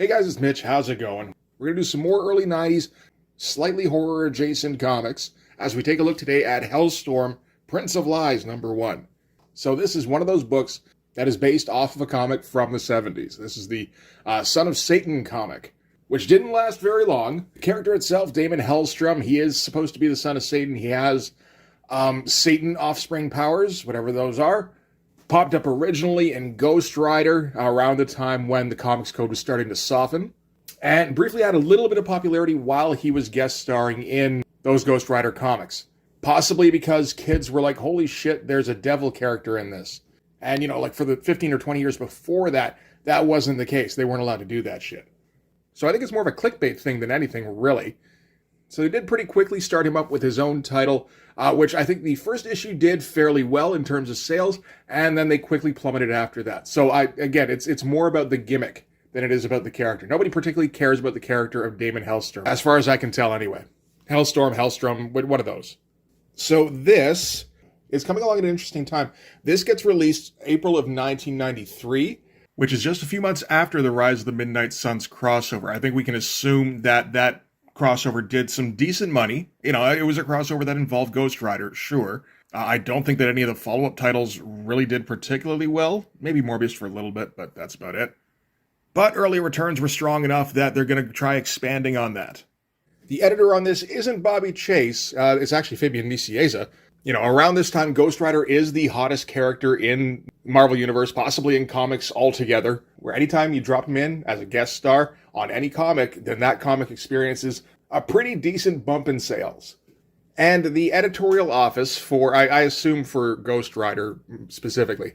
Hey guys, it's Mitch. How's it going? We're going to do some more early 90s, slightly horror adjacent comics as we take a look today at Hellstorm, Prince of Lies, #1. So this is one of those books that is based off of a comic from the 70s. This is the Son of Satan comic, which didn't last very long. The character itself, Damon Hellstrom, he is supposed to be the son of Satan. He has Satan offspring powers, whatever those are. Popped up originally in Ghost Rider around the time when the Comics Code was starting to soften, and briefly had a little bit of popularity while he was guest starring in those Ghost Rider comics. Possibly because kids were like, holy shit, there's a devil character in this. And, like for the 15 or 20 years before that, that wasn't the case. They weren't allowed to do that shit. So I think it's more of a clickbait thing than anything, really. So they did pretty quickly start him up with his own title, which I think the first issue did fairly well in terms of sales, and then they quickly plummeted after that. So again, it's more about the gimmick than it is about the character. Nobody particularly cares about the character of Damon Hellstrom, as far as I can tell anyway. Hellstorm, Hellstrom, one of those. So this is coming along at an interesting time. This gets released April of 1993, which is just a few months after the Rise of the Midnight Suns crossover. I think we can assume that that crossover did some decent money. It was a crossover that involved Ghost Rider, sure. I don't think that any of the follow-up titles really did particularly well. Maybe Morbius for a little bit, but that's about it. But early returns were strong enough that they're going to try expanding on that. The editor on this isn't Bobby Chase. It's actually Fabian Nicieza. Around this time, Ghost Rider is the hottest character in Marvel Universe, possibly in comics altogether, where anytime you drop him in as a guest star on any comic, then that comic experiences a pretty decent bump in sales. And the editorial office for, I assume for Ghost Rider specifically,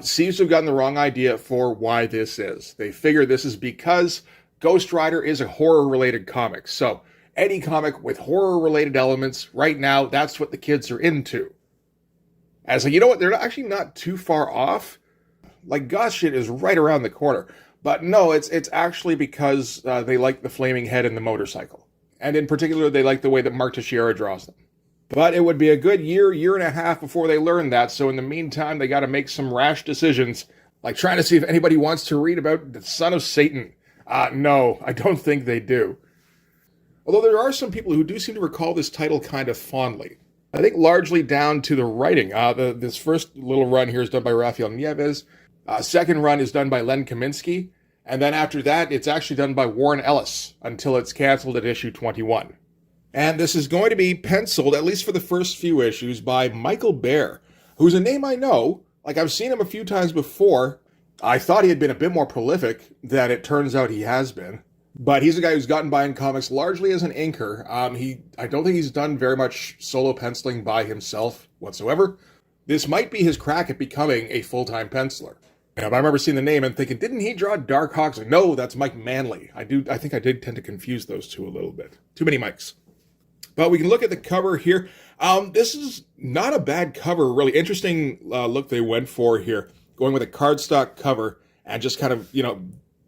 seems to have gotten the wrong idea for why this is. They figure this is because Ghost Rider is a horror-related comic. So any comic with horror-related elements, right now, that's what the kids are into. And so, you know what? They're actually not too far off. Like, gosh, shit is right around the corner. But no, it's actually because they like the flaming head and the motorcycle. And in particular, they like the way that Mark Teixeira draws them. But it would be a good year and a half before they learn that. So in the meantime, they got to make some rash decisions, like trying to see if anybody wants to read about the Son of Satan. No, I don't think they do. Although there are some people who do seem to recall this title kind of fondly. I think largely down to the writing. This first little run here is done by Rafael Nieves. Second run is done by Len Kaminski. And then after that, it's actually done by Warren Ellis until it's canceled at issue 21. And this is going to be penciled, at least for the first few issues, by Michael Baer, who's a name I know. Like, I've seen him a few times before. I thought he had been a bit more prolific than it turns out he has been. But he's a guy who's gotten by in comics largely as an inker. I don't think he's done very much solo penciling by himself whatsoever. This might be his crack at becoming a full-time penciler. I remember seeing the name and thinking, didn't he draw Darkhawks? No, that's Mike Manley. I think I did tend to confuse those two a little bit. Too many Mikes. But we can look at the cover here. This is not a bad cover, really interesting look they went for here. Going with a cardstock cover and just kind of,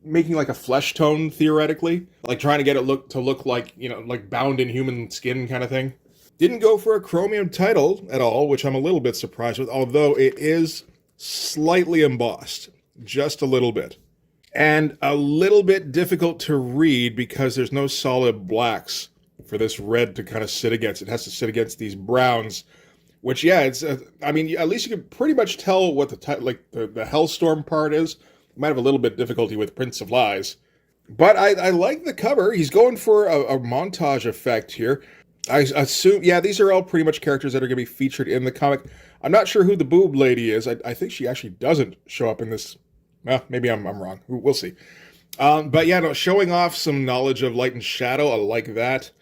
making like a flesh tone theoretically. Like trying to get it to look like, like bound in human skin kind of thing. Didn't go for a chromium title at all, which I'm a little bit surprised with, although it is slightly embossed, just a little bit. And a little bit difficult to read because there's no solid blacks for this red to kind of sit against. It has to sit against these browns, which, yeah, it's, at least you can pretty much tell what the Hellstorm part is. You might have a little bit difficulty with Prince of Lies. But I like the cover. He's going for a montage effect here. I assume, yeah, these are all pretty much characters that are going to be featured in the comic. I'm not sure who the boob lady is. I think she actually doesn't show up in this. Well, maybe I'm wrong. We'll see. But yeah, no, showing off some knowledge of light and shadow. I like that.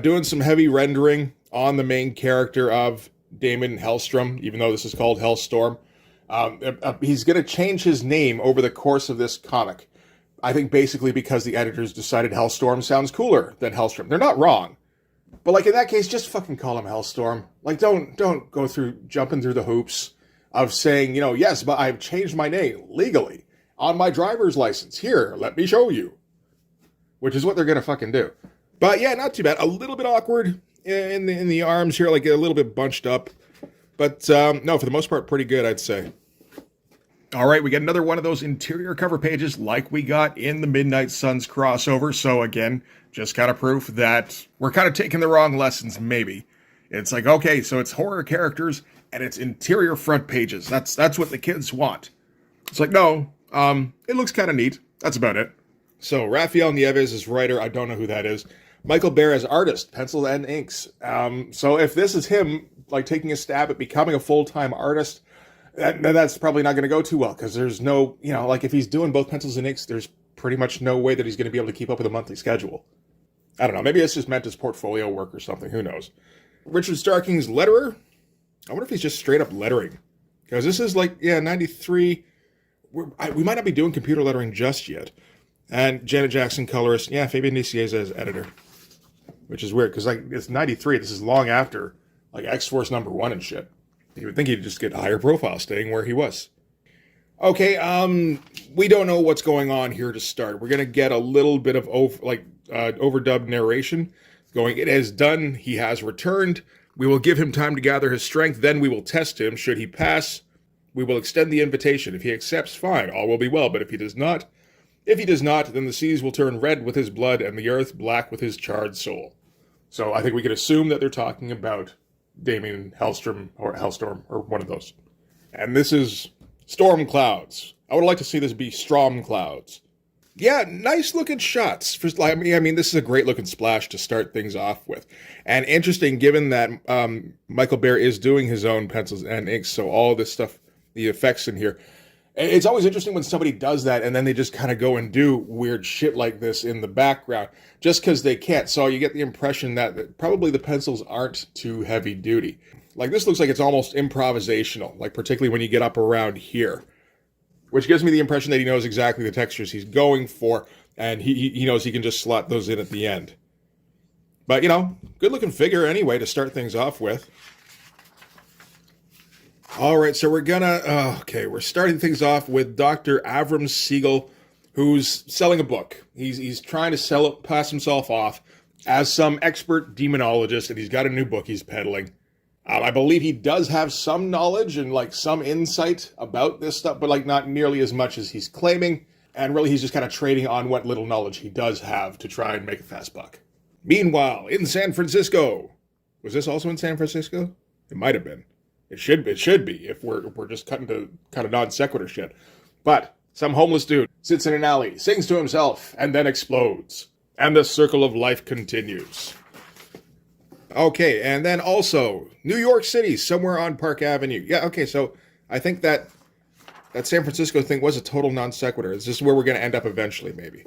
Doing some heavy rendering on the main character of Damon Hellstrom, even though this is called Hellstorm. He's going to change his name over the course of this comic. I think basically because the editors decided Hellstorm sounds cooler than Hellstrom. They're not wrong. But like in that case, just fucking call him Hellstorm. Like don't go through jumping through the hoops of saying, yes, but I've changed my name legally on my driver's license. Here, let me show you. Which is what they're going to fucking do. But yeah, not too bad. A little bit awkward in the arms here, like a little bit bunched up. But no, for the most part, pretty good, I'd say. All right, we get another one of those interior cover pages like we got in the Midnight Suns crossover. So again, just kind of proof that we're kind of taking the wrong lessons, maybe. It's like, okay, so it's horror characters and it's interior front pages. That's what the kids want. It's like, no, it looks kind of neat. That's about it. So Rafael Nieves is writer. I don't know who that is. Michael Baer as artist, pencils and inks. So if this is him, like taking a stab at becoming a full-time artist, that's probably not going to go too well, because there's no, like if he's doing both pencils and inks, there's pretty much no way that he's going to be able to keep up with a monthly schedule. I don't know. Maybe it's just meant as portfolio work or something. Who knows? Richard Starking's letterer. I wonder if he's just straight up lettering, because this is like, 93. We might not be doing computer lettering just yet. And Janet Jackson, colorist. Yeah, Fabian Nicieza as editor, which is weird, because like it's 93. This is long after like X-Force #1 and shit. You would think he'd just get a higher profile staying where he was. Okay, we don't know what's going on here to start. We're going to get a little bit of overdubbed narration going, it is done, he has returned. We will give him time to gather his strength, then we will test him. Should he pass, we will extend the invitation. If he accepts, fine, all will be well. But if he does not, then the seas will turn red with his blood and the earth black with his charred soul. So I think we could assume that they're talking about Damien Hellstrom or Hellstorm or one of those. And this is storm clouds. I would like to see this be storm clouds. Yeah, nice looking shots. I mean, this is a great looking splash to start things off with. And interesting, given that Michael Baer is doing his own pencils and inks, so all this stuff, the effects in here. It's always interesting when somebody does that and then they just kind of go and do weird shit like this in the background just because they can't. So you get the impression that probably the pencils aren't too heavy duty. Like this looks like it's almost improvisational, like particularly when you get up around here, which gives me the impression that he knows exactly the textures he's going for and he knows he can just slot those in at the end. But, good looking figure anyway to start things off with. All right, so we're starting things off with Dr. Avram Siegel, who's selling a book. He's trying to pass himself off as some expert demonologist, and he's got a new book he's peddling. I believe he does have some knowledge and like some insight about this stuff, but like not nearly as much as he's claiming. And really, he's just kind of trading on what little knowledge he does have to try and make a fast buck. Meanwhile, in San Francisco, was this also in San Francisco? It might have been. It should be if we're just cutting to kind of non sequitur shit. But some homeless dude sits in an alley, sings to himself, and then explodes. And the circle of life continues. Okay, and then also New York City, somewhere on Park Avenue. Yeah, okay, so I think that San Francisco thing was a total non sequitur. This is where we're going to end up eventually, maybe.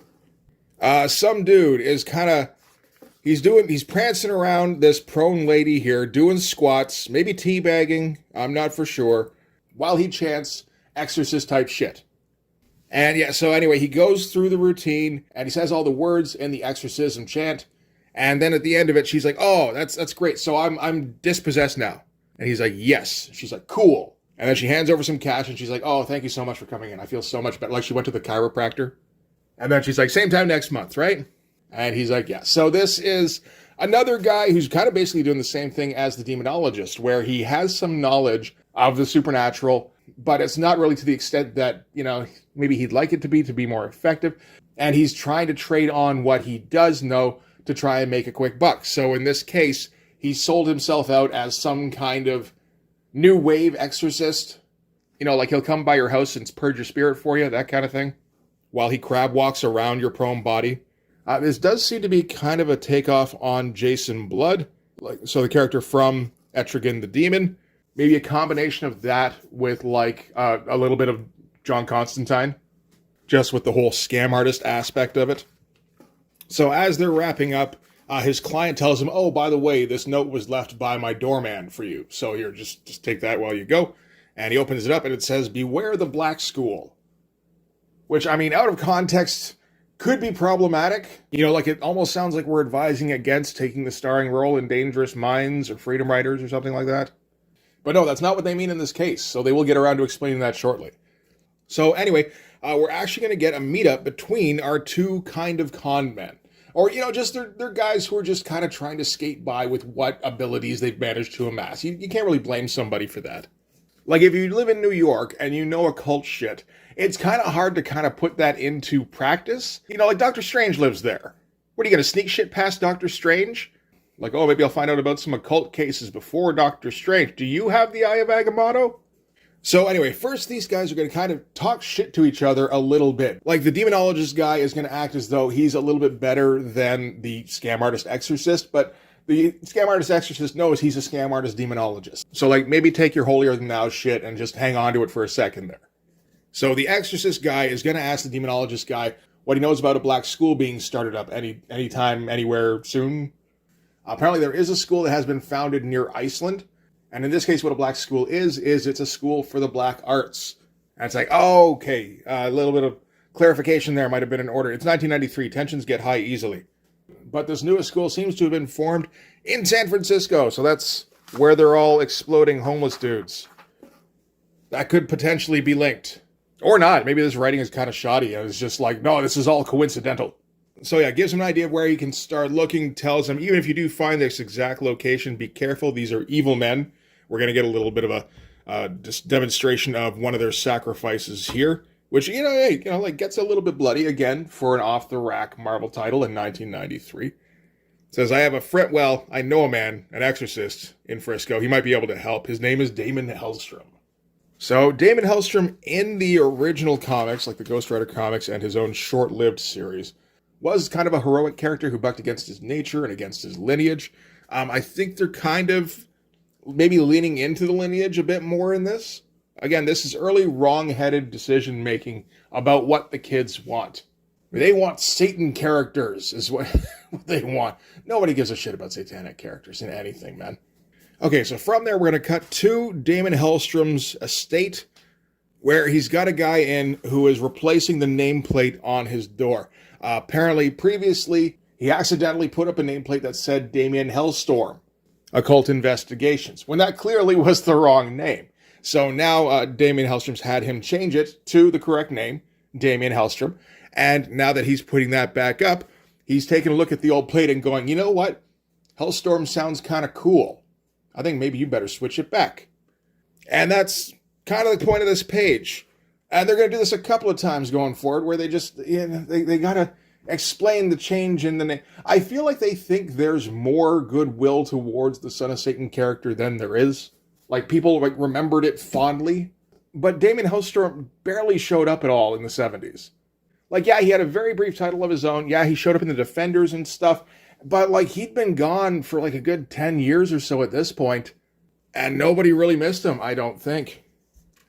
Some dude is kind of He's prancing around this prone lady here, doing squats, maybe teabagging, I'm not for sure, while he chants exorcist type shit. And yeah, so anyway, he goes through the routine and he says all the words in the exorcism chant. And then at the end of it, she's like, oh, that's great. So I'm dispossessed now. And he's like, yes. She's like, cool. And then she hands over some cash and she's like, oh, thank you so much for coming in. I feel so much better. Like she went to the chiropractor. And then she's like, same time next month, right? And he's like, yeah. So this is another guy who's kind of basically doing the same thing as the demonologist, where he has some knowledge of the supernatural, but it's not really to the extent that, maybe he'd like it to be more effective. And he's trying to trade on what he does know to try and make a quick buck. So in this case, he sold himself out as some kind of new wave exorcist. Like he'll come by your house and purge your spirit for you, that kind of thing, while he crab walks around your prone body. This does seem to be kind of a takeoff on Jason Blood, so the character from Etrigan the Demon. Maybe a combination of that with a little bit of John Constantine, just with the whole scam artist aspect of it. So as they're wrapping up, his client tells him, oh, by the way, this note was left by my doorman for you. So here, just take that while you go. And he opens it up and it says, beware the Black School. Which, I mean, out of context, could be problematic. It almost sounds like we're advising against taking the starring role in Dangerous Minds or Freedom Writers or something like that. But no, that's not what they mean in this case. So they will get around to explaining that shortly. So anyway, we're actually going to get a meetup between our two kind of con men. Or, just they're guys who are just kind of trying to skate by with what abilities they've managed to amass. You can't really blame somebody for that. Like, if you live in New York and you know occult shit, it's kind of hard to kind of put that into practice. You know, like Doctor Strange lives there. What, are you going to sneak shit past Doctor Strange? Like, oh, maybe I'll find out about some occult cases before Doctor Strange. Do you have the Eye of Agamotto? So anyway, first these guys are going to kind of talk shit to each other a little bit. Like, the demonologist guy is going to act as though he's a little bit better than the scam artist exorcist, but the scam artist exorcist knows he's a scam artist demonologist. So, like, maybe take your holier than thou shit and just hang on to it for a second there. So the exorcist guy is going to ask the demonologist guy what he knows about a black school being started up anytime, anywhere soon. Apparently there is a school that has been founded near Iceland. And in this case, what a black school is it's a school for the black arts. And it's like, oh, okay, a little bit of clarification there might have been in order. It's 1993. Tensions get high easily. But this newest school seems to have been formed in San Francisco. So that's where they're all exploding homeless dudes. That could potentially be linked. Or not. Maybe this writing is kind of shoddy. And it's just like, no, this is all coincidental. So yeah, gives him an idea of where he can start looking. Tells him, even if you do find this exact location, be careful. These are evil men. We're going to get a little bit of a demonstration of one of their sacrifices here. Which, like gets a little bit bloody, again, for an off-the-rack Marvel title in 1993. Says, I have a friend, well, I know a man, an exorcist, in Frisco. He might be able to help. His name is Damon Hellstrom. So, Damon Hellstrom, in the original comics, like the Ghost Rider comics and his own short-lived series, was kind of a heroic character who bucked against his nature and against his lineage. I think they're kind of maybe leaning into the lineage a bit more in this. Again, this is early wrong-headed decision-making about what the kids want. They want Satan characters, is what they want. Nobody gives a shit about satanic characters in anything, man. Okay, so from there, we're going to cut to Damon Hellstrom's estate, where he's got a guy in who is replacing the nameplate on his door. Apparently, previously, he accidentally put up a nameplate that said Damien Hellstorm, Occult Investigations, when that clearly was the wrong name. So now Damien Hellstrom's had him change it to the correct name, Damien Hellstrom. And now that he's putting that back up, he's taking a look at the old plate and going, you know what? Hellstorm sounds kind of cool. I think maybe you better switch it back. And that's kind of the point of this page. And they're going to do this a couple of times going forward, where they just, they got to explain the change in the name. I feel like they think there's more goodwill towards the Son of Satan character than there is. Like, people remembered it fondly. But Damien Hellstrom barely showed up at all in the 70s. Like, yeah, he had a very brief title of his own. Yeah, he showed up in the Defenders and stuff. But, like, he'd been gone for, like, a good 10 years or so at this point. And nobody really missed him, I don't think.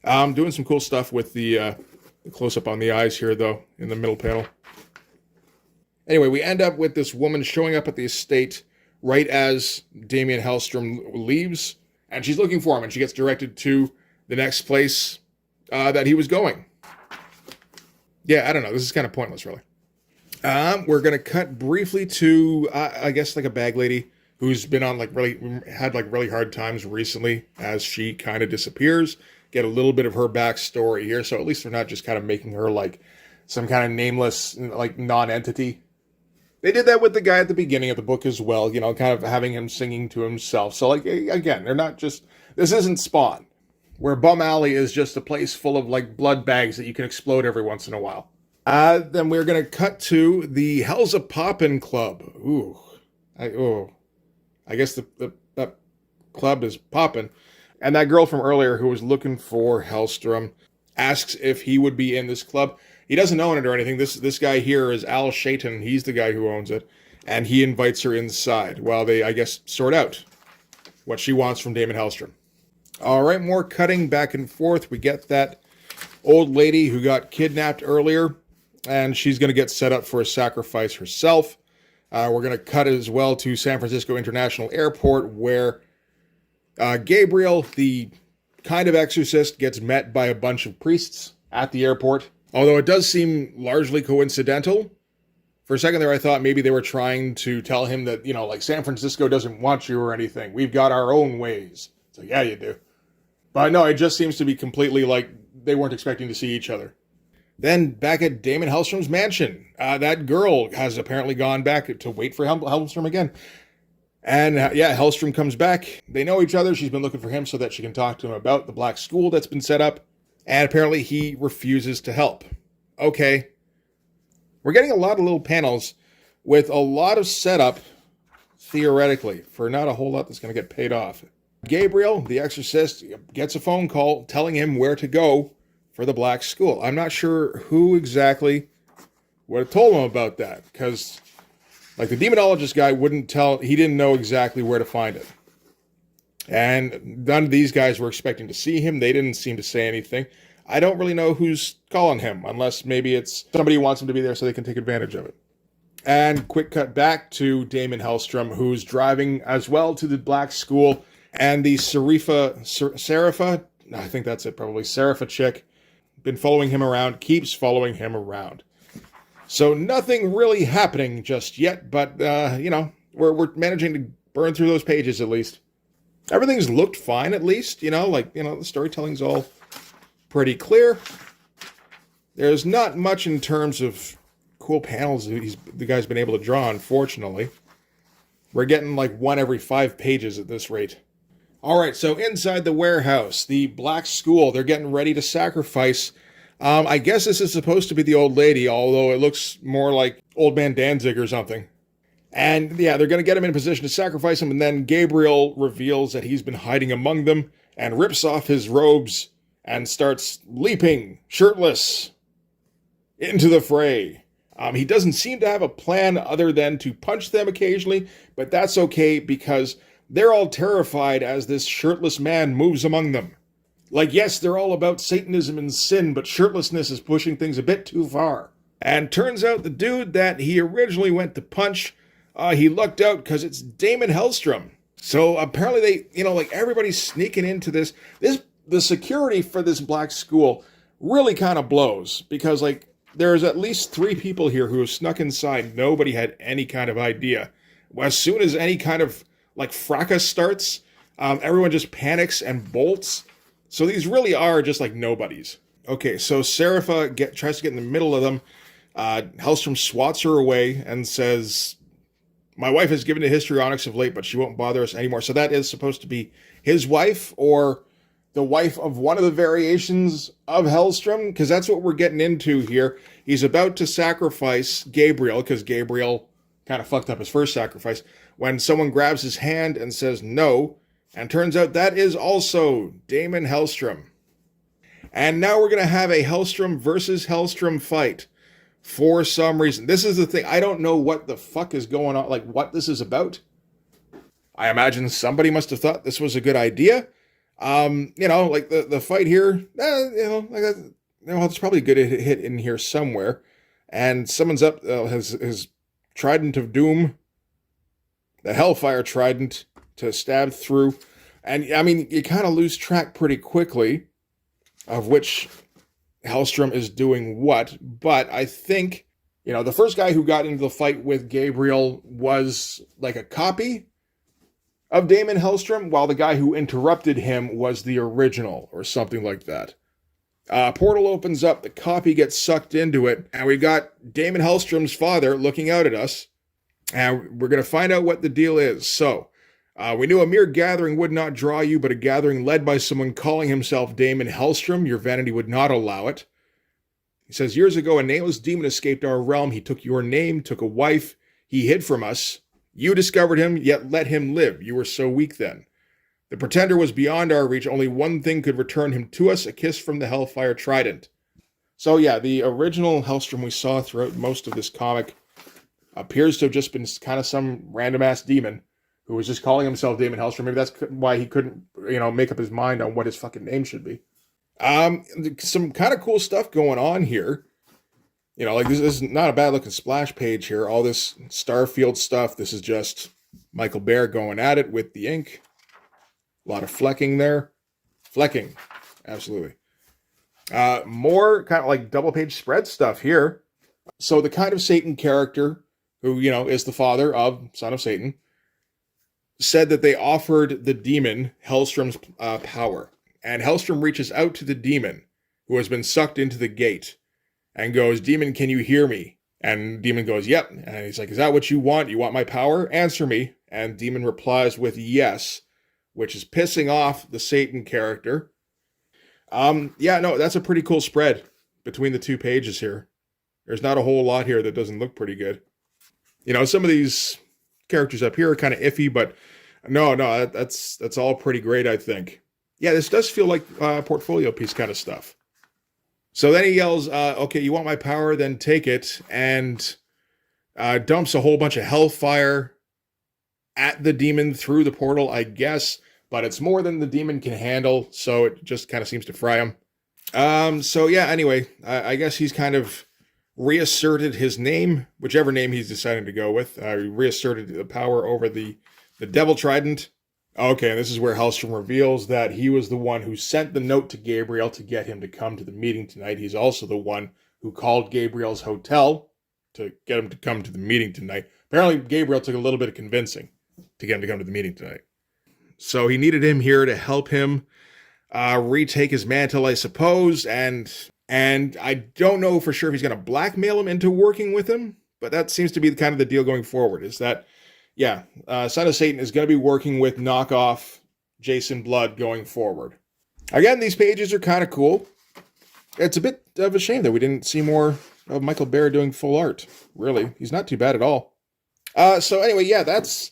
I'm doing some cool stuff with the close-up on the eyes here, though, in the middle panel. Anyway, we end up with this woman showing up at the estate right as Damien Hellstrom leaves. And she's looking for him, and she gets directed to the next place that he was going. Yeah, I don't know. This is kind of pointless, really. We're going to cut briefly to, I guess, like a bag lady who's been on, really hard times recently as she kind of disappears. Get a little bit of her backstory here, so at least they're not just kind of making her, like, some kind of nameless, like, non-entity. They did that with the guy at the beginning of the book as well, kind of having him singing to himself. So, like, again, they're not just, this isn't Spawn, where Bum Alley is just a place full of, like, blood bags that you can explode every once in a while. Then we're going to cut to the Hell's a Poppin' Club. I guess that club is poppin'. And that girl from earlier who was looking for Hellstrom asks if he would be in this club. He doesn't own it or anything. This guy here is Al Shaitan. He's the guy who owns it. And he invites her inside while they, I guess, sort out what she wants from Damon Hellstrom. All right, more cutting back and forth. We get that old lady who got kidnapped earlier, and she's going to get set up for a sacrifice herself. We're going to cut as well to San Francisco International Airport, where Gabriel, the kind of exorcist, gets met by a bunch of priests at the airport. Although it does seem largely coincidental. For a second there, I thought maybe they were trying to tell him that, like, San Francisco doesn't want you or anything. We've got our own ways. So, yeah, you do. But no, it just seems to be completely like they weren't expecting to see each other. Then, back at Damon Hellstrom's mansion, that girl has apparently gone back to wait for Hellstrom again. And yeah, Hellstrom comes back. They know each other. She's been looking for him so that she can talk to him about the black school that's been set up. And apparently he refuses to help. Okay. We're getting a lot of little panels with a lot of setup, theoretically, for not a whole lot that's going to get paid off. Gabriel, the exorcist, gets a phone call telling him where to go for the black school. I'm not sure who exactly would have told him about that, because like the demonologist guy he didn't know exactly where to find it. And none of these guys were expecting to see him. They didn't seem to say anything. I don't really know who's calling him, unless maybe it's somebody who wants him to be there so they can take advantage of it. And quick cut back to Damon Hellstrom, who's driving as well to the black school. And the Serapha, I think that's it, probably Serapha chick, been following him around, keeps following him around. So nothing really happening just yet, but, we're managing to burn through those pages at least. Everything's looked fine at least, the storytelling's all pretty clear. There's not much in terms of cool panels the guy's been able to draw, unfortunately. We're getting like one every 5 pages at this rate. Alright, so inside the warehouse, the black school, they're getting ready to sacrifice. I guess this is supposed to be the old lady, although it looks more like Old Man Danzig or something. And yeah, they're going to get him in a position to sacrifice him, and then Gabriel reveals that he's been hiding among them and rips off his robes and starts leaping, shirtless, into the fray. He doesn't seem to have a plan other than to punch them occasionally, but that's okay because they're all terrified as this shirtless man moves among them. Like, yes, they're all about Satanism and sin, but shirtlessness is pushing things a bit too far. And turns out the dude that he originally went to punch, he lucked out because it's Damon Hellstrom. So apparently everybody's sneaking into this. The security for this black school really kind of blows because, there's at least 3 people here who have snuck inside. Nobody had any kind of idea. As soon as any kind of, fracas starts, everyone just panics and bolts. So these really are just nobodies. Okay, so Serapha tries to get in the middle of them. Hellstrom swats her away and says, "My wife has given to histrionics of late, but she won't bother us anymore." So that is supposed to be his wife or the wife of one of the variations of Hellstrom, because that's what we're getting into here. He's about to sacrifice Gabriel, because Gabriel kind of fucked up his first sacrifice, when someone grabs his hand and says no, and turns out that is also Damon Hellstrom. And now we're going to have a Hellstrom versus Hellstrom fight for some reason. This is the thing. I don't know what the fuck is going on, what this is about. I imagine somebody must have thought this was a good idea. The fight here, it's probably a good hit in here somewhere. And someone's up, his trident of doom, the Hellfire trident, to stab through. And, you kind of lose track pretty quickly of which Hellstrom is doing what. But I think, the first guy who got into the fight with Gabriel was a copy of Damon Hellstrom, while the guy who interrupted him was the original, or something like that. Portal opens up, the copy gets sucked into it, and we got Damon Hellstrom's father looking out at us, and we're going to find out what the deal is. So, we knew a mere gathering would not draw you, but a gathering led by someone calling himself Damon Hellstrom, your vanity would not allow it. He says, years ago, a nameless demon escaped our realm. He took your name, took a wife. He hid from us. You discovered him, yet let him live. You were so weak then. The pretender was beyond our reach. Only one thing could return him to us, a kiss from the Hellfire Trident. So yeah, the original Hellstrom we saw throughout most of this comic appears to have just been kind of some random-ass demon who was just calling himself Damon Hellstrom. Maybe that's why he couldn't, make up his mind on what his fucking name should be. Some kind of cool stuff going on here. This is not a bad looking splash page here. All this Starfield stuff. This is just Michael Baer going at it with the ink. A lot of flecking there. Flecking. Absolutely. More kind of double page spread stuff here. So the kind of Satan character who, is the father of Son of Satan said that they offered the demon Hellstrom's power. And Hellstrom reaches out to the demon who has been sucked into the gate and goes, "Demon, can you hear me?" And Demon goes, yep. And he's like, is that what you want? You want my power? Answer me. And Demon replies with yes, which is pissing off the Satan character. Yeah, no, that's a pretty cool spread between the 2 pages here. There's not a whole lot here that doesn't look pretty good. You know, some of these characters up here are kind of iffy, but no, that's all pretty great, I think. Yeah, this does feel like portfolio piece kind of stuff. So then he yells, okay, you want my power, then take it, and dumps a whole bunch of hellfire at the demon through the portal, I guess, but it's more than the demon can handle, so it just kind of seems to fry him. So yeah, anyway, I guess he's kind of reasserted his name, whichever name he's deciding to go with. He reasserted the power over the Devil Trident. Okay, and this is where Hellstrom reveals that he was the one who sent the note to Gabriel to get him to come to the meeting tonight. He's also the one who called Gabriel's hotel to get him to come to the meeting tonight. Apparently, Gabriel took a little bit of convincing to get him to come to the meeting tonight. So he needed him here to help him retake his mantle, I suppose, and I don't know for sure if he's going to blackmail him into working with him, but that seems to be kind of the deal going forward, is that yeah, Son of Satan is going to be working with knockoff Jason Blood going forward. Again, these pages are kind of cool. It's a bit of a shame that we didn't see more of Michael Baer doing full art. Really, he's not too bad at all. So anyway, yeah, that's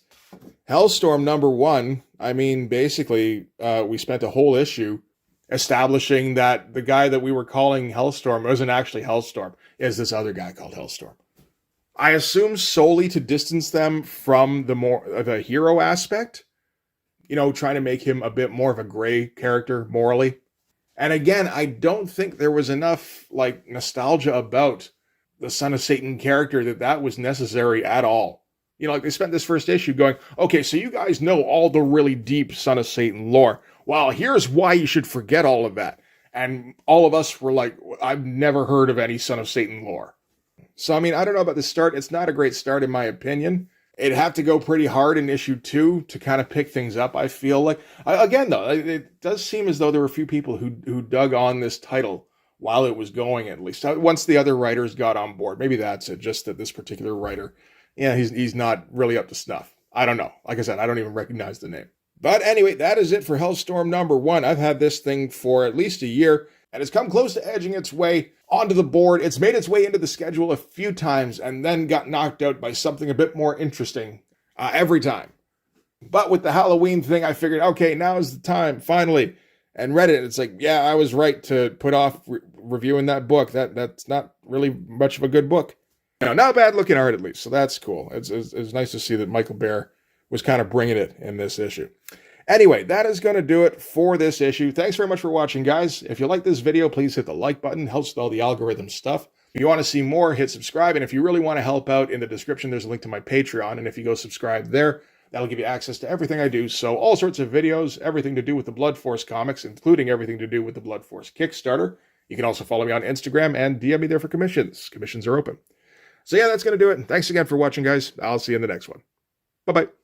Hellstorm #1. I mean, basically, we spent a whole issue establishing that the guy that we were calling Hellstorm wasn't actually Hellstorm. Is this other guy called Hellstorm? I assume solely to distance them from the hero aspect, you know, trying to make him a bit more of a gray character morally. And again, I don't think there was enough like nostalgia about the Son of Satan character that was necessary at all. You know, like they spent this first issue going, okay, so you guys know all the really deep Son of Satan lore. Well, here's why you should forget all of that. And all of us were like, I've never heard of any Son of Satan lore. So, I mean, I don't know about the start. It's not a great start, in my opinion. It'd have to go pretty hard in issue 2 to kind of pick things up, I feel like. Again, though, it does seem as though there were a few people who dug on this title while it was going, at least. Once the other writers got on board. Maybe that's it, just that this particular writer, yeah, he's not really up to snuff. I don't know. Like I said, I don't even recognize the name. But anyway, that is it for Hellstorm #1. I've had this thing for at least a year, and it's come close to edging its way onto the board. It's made its way into the schedule a few times and then got knocked out by something a bit more interesting every time. But with the Halloween thing, I figured, okay, now is the time, finally. And read it. It's like, yeah, I was right to put off reviewing that book. That's not really much of a good book. You know, not bad looking art, at least. So that's cool. It's nice to see that Michael Baer was kind of bringing it in this issue. Anyway, that is going to do it for this issue. Thanks very much for watching, guys. If you like this video, please hit the like button. Helps with all the algorithm stuff. If you want to see more, hit subscribe. And if you really want to help out, in the description, there's a link to my Patreon. And if you go subscribe there, that'll give you access to everything I do. So all sorts of videos, everything to do with the Blood Force comics, including everything to do with the Blood Force Kickstarter. You can also follow me on Instagram and DM me there for commissions. Commissions are open. So yeah, that's going to do it. Thanks again for watching, guys. I'll see you in the next one. Bye-bye.